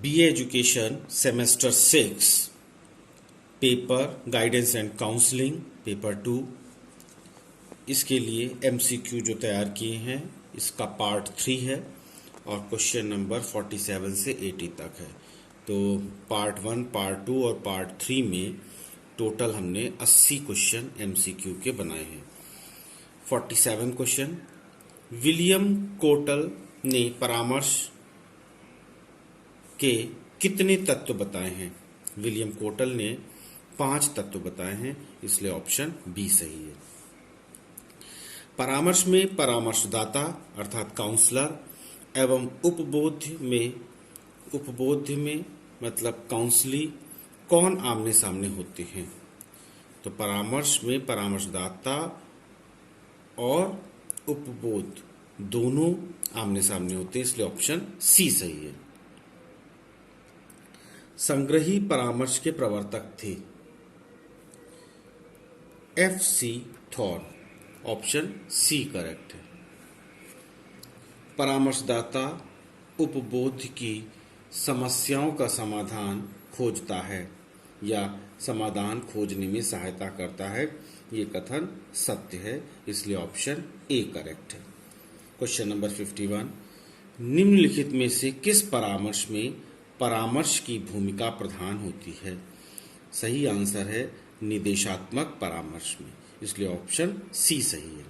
BA education semester 6 paper guidance and counselling paper 2, इसके लिए MCQ जो तैयार किए हैं इसका पार्ट 3 है और क्वेश्चन नंबर 47 से 80 तक है। तो पार्ट 1, पार्ट 2 और पार्ट 3 में टोटल हमने 80 क्वेश्चन MCQ के बनाए हैं। 47 क्वेश्चन, विलियम कोटल ने परामर्श के कितने तत्व बताए हैं? विलियम कोटल ने 5 तत्व बताए हैं, इसलिए ऑप्शन बी सही है। परामर्श में परामर्शदाता अर्थात काउंसलर एवं उपबोध्य में मतलब काउंसली कौन आमने सामने होते हैं? तो परामर्श में परामर्शदाता और उपबोध दोनों आमने सामने होते हैं, इसलिए ऑप्शन सी सही है। संग्रही परामर्श के प्रवर्तक थे FC Thorne, option C correct है। परामर्शदाता उपबोध की समस्याओं का समाधान खोजता है या समाधान खोजने में सहायता करता है, ये कथन सत्य है, इसलिए ऑप्शन ए करेक्ट है। क्वेश्चन नंबर 51, निम्नलिखित में से किस परामर्श में परामर्श की भूमिका प्रधान होती है? सही आंसर है निर्देशात्मक परामर्श में, इसलिए ऑप्शन सी सही है।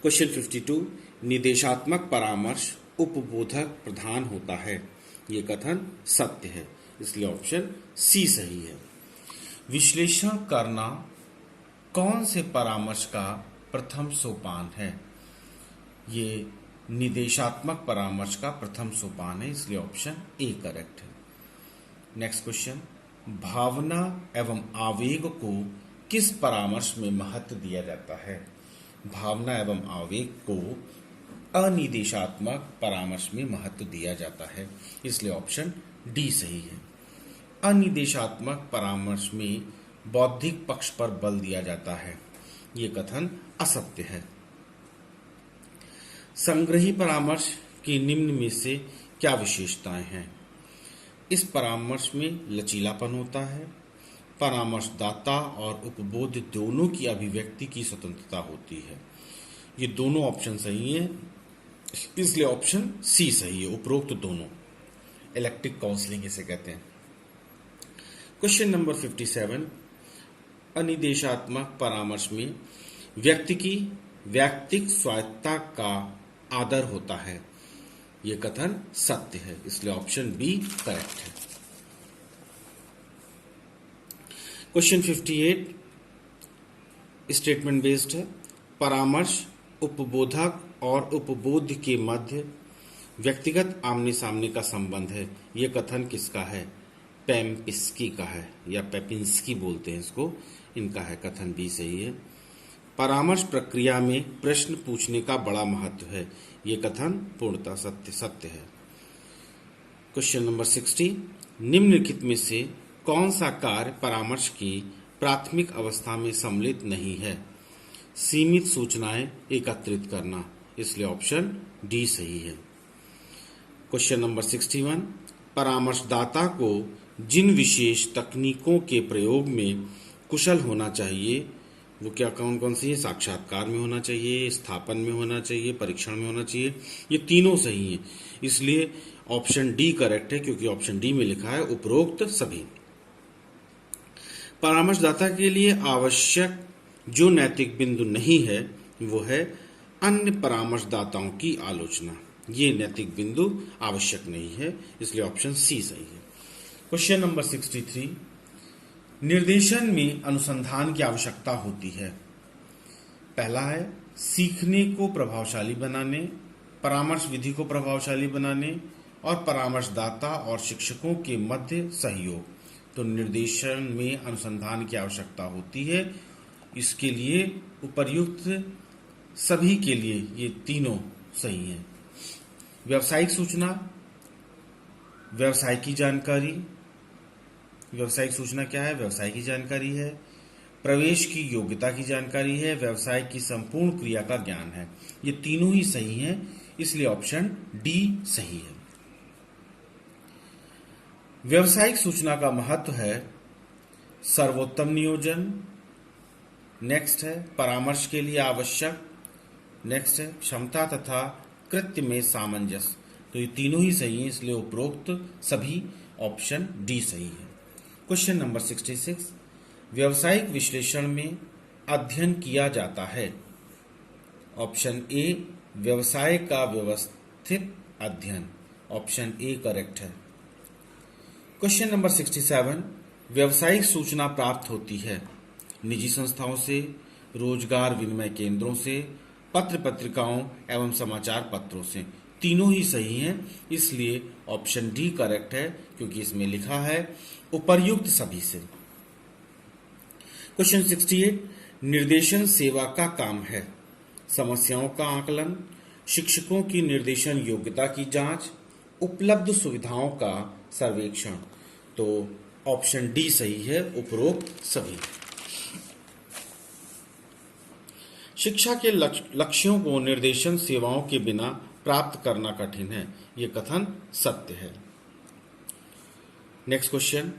क्वेश्चन 52, निर्देशात्मक परामर्श उपबोधक प्रधान होता है, ये कथन सत्य है, इसलिए ऑप्शन सी सही है। विश्लेषण करना कौन से परामर्श का प्रथम सोपान है? ये निर्देशात्मक परामर्श का प्रथम सोपान है, इसलिए ऑप्शन ए करेक्ट है। नेक्स्ट क्वेश्चन, भावना एवं आवेग को किस परामर्श में महत्व दिया जाता है? भावना एवं आवेग को अनिर्देशात्मक परामर्श में महत्व दिया जाता है, इसलिए ऑप्शन डी सही है। अनिर्देशात्मक परामर्श में बौद्धिक पक्ष पर बल दिया जाता है, ये कथन असत्य है। संग्रही परामर्श की निम्न में से क्या विशेषताएं हैं? इस परामर्श में लचीलापन होता है, परामर्शदाता और उपबोध दोनों की अभिव्यक्ति की स्वतंत्रता होती है। ये दोनों ऑप्शन सही हैं, इसलिए ऑप्शन सी सही है, उपरोक्त दोनों। इलेक्ट्रिक काउंसलिंग इसे कहते हैं। क्वेश्चन नंबर 57, अनिर्देशात्मक परामर्श में व्यक्ति की वैयक्तिक स्वायत्तता का आदर होता है, यह कथन सत्य है, इसलिए ऑप्शन बी करेक्ट है। क्वेश्चन 58 स्टेटमेंट बेस्ड है। परामर्श उपबोधक और उपबोध के मध्य व्यक्तिगत आमने सामने का संबंध है, यह कथन किसका है? पेम्पिस्की का है, या पेपिंस्की बोलते हैं इसको, इनका है, कथन बी सही है। परामर्श प्रक्रिया में प्रश्न पूछने का बड़ा महत्व है, ये कथन पूर्णतः सत्य है। क्वेश्चन नंबर 60, निम्नलिखित में से कौन सा कार्य परामर्श की प्राथमिक अवस्था में सम्मिलित नहीं है? सीमित सूचनाएं एकत्रित करना, इसलिए ऑप्शन डी सही है। क्वेश्चन नंबर 61, परामर्शदाता को जिन विशेष तकनीकों के प्रयोग में कुशल होना चाहिए वो क्या कौन कौन सी है? साक्षात्कार में होना चाहिए, स्थापन में होना चाहिए, परीक्षण में होना चाहिए, ये तीनों सही हैं, इसलिए ऑप्शन डी करेक्ट है, क्योंकि ऑप्शन डी में लिखा है उपरोक्त सभी। परामर्शदाता के लिए आवश्यक जो नैतिक बिंदु नहीं है वो है अन्य परामर्शदाताओं की आलोचना, ये नैतिक बिंदु आवश्यक नहीं है, इसलिए ऑप्शन सी सही है। क्वेश्चन नंबर 63, निर्देशन में अनुसंधान की आवश्यकता होती है। पहला है सीखने को प्रभावशाली बनाने, परामर्श विधि को प्रभावशाली बनाने और परामर्शदाता और शिक्षकों के मध्य सहयोग। तो निर्देशन में अनुसंधान की आवश्यकता होती है, इसके लिए उपर्युक्त सभी के लिए ये तीनों सही हैं। व्यावसायिक सूचना, व्यवसाय की जानकारी, व्यवसायिक सूचना क्या है? व्यवसाय की जानकारी है। प्रवेश की योग्यता की जानकारी है, व्यवसाय की संपूर्ण क्रिया का ज्ञान है, ये तीनों ही सही हैं, इसलिए ऑप्शन डी सही है। व्यावसायिक सूचना का महत्व है सर्वोत्तम नियोजन, नेक्स्ट है परामर्श के लिए आवश्यक, नेक्स्ट है क्षमता तथा कृत्य में सामंजस्य। तो ये तीनों ही सही हैं, इसलिए उपरोक्त सभी ऑप्शन डी सही है। क्वेश्चन नंबर 66, व्यावसायिक विश्लेषण में अध्ययन किया जाता है। ऑप्शन ए व्यवसाय का व्यवस्थित अध्ययन, ऑप्शन ए करेक्ट है। क्वेश्चन नंबर 67, व्यावसायिक सूचना प्राप्त होती है निजी संस्थाओं से, रोजगार विनिमय केंद्रों से, पत्र पत्रिकाओं एवं समाचार पत्रों से। तीनों ही सही हैं, इसलिए ऑप्शन डी करेक्ट है, क्योंकि इसमें लिखा है उपर्युक्त सभी से। क्वेश्चन 68, निर्देशन सेवा का काम है। समस्याओं का आकलन, शिक्षकों की निर्देशन योग्यता की जांच, उपलब्ध सुविधाओं का सर्वेक्षण। तो ऑप्शन डी सही है, उपरोक्त सभी। शिक्षा के लक्ष्यों को निर्देशन सेवाओं के बिना प्राप्त करना कठिन है, यह कथन सत्य है। नेक्स्ट क्वेश्चन,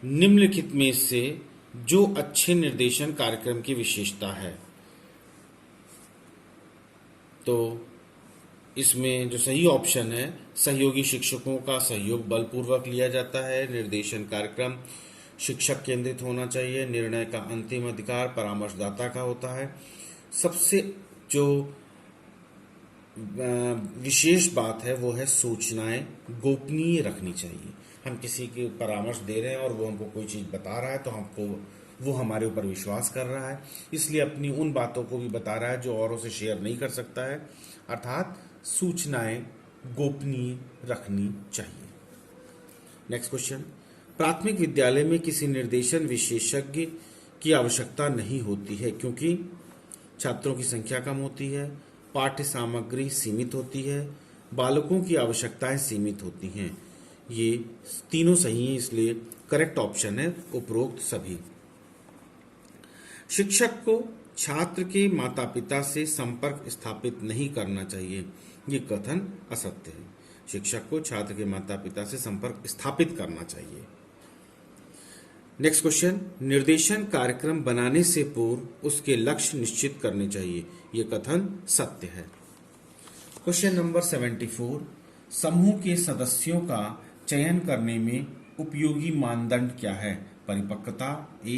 निम्नलिखित में से जो अच्छे निर्देशन कार्यक्रम की विशेषता है। तो इसमें जो सही ऑप्शन है, सहयोगी शिक्षकों का सहयोग बलपूर्वक लिया जाता है, निर्देशन कार्यक्रम शिक्षक केंद्रित होना चाहिए, निर्णय का अंतिम अधिकार परामर्शदाता का होता है। सबसे जो विशेष बात है वो है सूचनाएं गोपनीय रखनी चाहिए। हम किसी के परामर्श दे रहे हैं और वो हमको कोई चीज़ बता रहा है तो हमको वो हमारे ऊपर विश्वास कर रहा है, इसलिए अपनी उन बातों को भी बता रहा है जो औरों से शेयर नहीं कर सकता है, अर्थात सूचनाएं गोपनीय रखनी चाहिए। नेक्स्ट क्वेश्चन, प्राथमिक विद्यालय में किसी निर्देशन विशेषज्ञ की आवश्यकता नहीं होती है क्योंकि छात्रों की संख्या कम होती है, पाठ्य सामग्री सीमित होती है, बालकों की आवश्यकताएं सीमित होती हैं। ये तीनों सही हैं, इसलिए करेक्ट ऑप्शन है उपरोक्त सभी। शिक्षक को छात्र के माता पिता से संपर्क स्थापित नहीं करना चाहिए, ये कथन असत्य है। शिक्षक को छात्र के माता पिता से संपर्क स्थापित करना चाहिए। नेक्स्ट क्वेश्चन, निर्देशन कार्यक्रम बनाने से पूर्व उसके लक्ष्य निश्चित करने चाहिए, यह कथन सत्य है। क्वेश्चन नंबर 74, समूह के सदस्यों का चयन करने में उपयोगी मानदंड क्या है। परिपक्वता ए,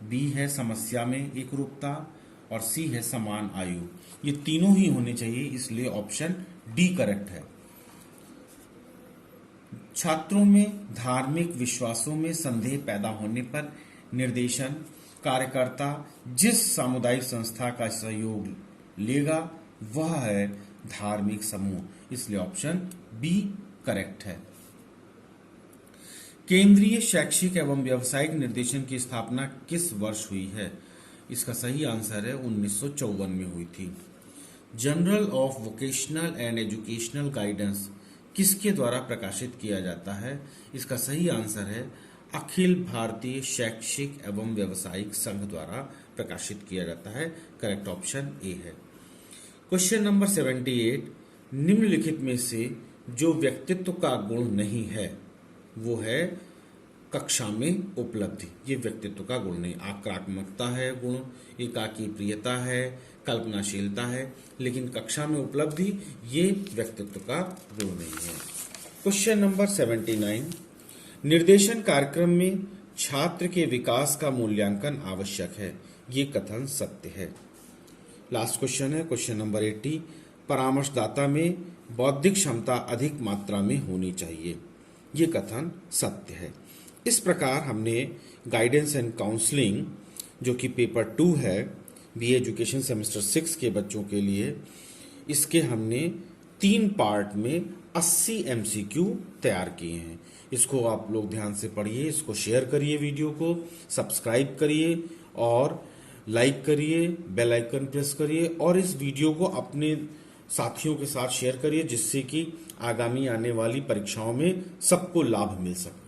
बी है समस्या में एकरूपता और सी है समान आयु। ये तीनों ही होने चाहिए, इसलिए ऑप्शन डी करेक्ट है। छात्रों में धार्मिक विश्वासों में संदेह पैदा होने पर निर्देशन कार्यकर्ता जिस सामुदायिक संस्था का सहयोग लेगा वह है धार्मिक समूह, इसलिए ऑप्शन बी करेक्ट है। केंद्रीय शैक्षिक एवं व्यावसायिक निर्देशन की स्थापना किस वर्ष हुई है। इसका सही आंसर है 1954 में हुई थी। Journal of vocational and educational guidance किसके द्वारा प्रकाशित किया जाता है। इसका सही आंसर है अखिल भारतीय शैक्षिक एवं व्यावसायिक संघ द्वारा प्रकाशित किया जाता है, करेक्ट ऑप्शन ए है। क्वेश्चन नंबर 78, निम्नलिखित में से जो व्यक्तित्व का गुण नहीं है वो है कक्षा में उपलब्धि। ये व्यक्तित्व का गुण नहीं, आक्रामकता है गुण, एकाकी प्रियता है, कल्पनाशीलता है, लेकिन कक्षा में उपलब्धि ये व्यक्तित्व का गुण नहीं है। क्वेश्चन नंबर 79, निर्देशन कार्यक्रम में छात्र के विकास का मूल्यांकन आवश्यक है, ये कथन सत्य है। लास्ट क्वेश्चन है क्वेश्चन नंबर 80, परामर्शदाता में बौद्धिक क्षमता अधिक मात्रा में होनी चाहिए, ये कथन सत्य है। इस प्रकार हमने गाइडेंस एंड काउंसलिंग जो कि पेपर 2 है बीए एजुकेशन सेमेस्टर 6 के बच्चों के लिए, इसके हमने 3 पार्ट में 80 MCQ तैयार किए हैं। इसको आप लोग ध्यान से पढ़िए, इसको शेयर करिए, वीडियो को सब्सक्राइब करिए और लाइक करिए, बेल आइकन प्रेस करिए और इस वीडियो को अपने साथियों के साथ शेयर करिए जिससे कि आगामी आने वाली परीक्षाओं में सबको लाभ मिल सके।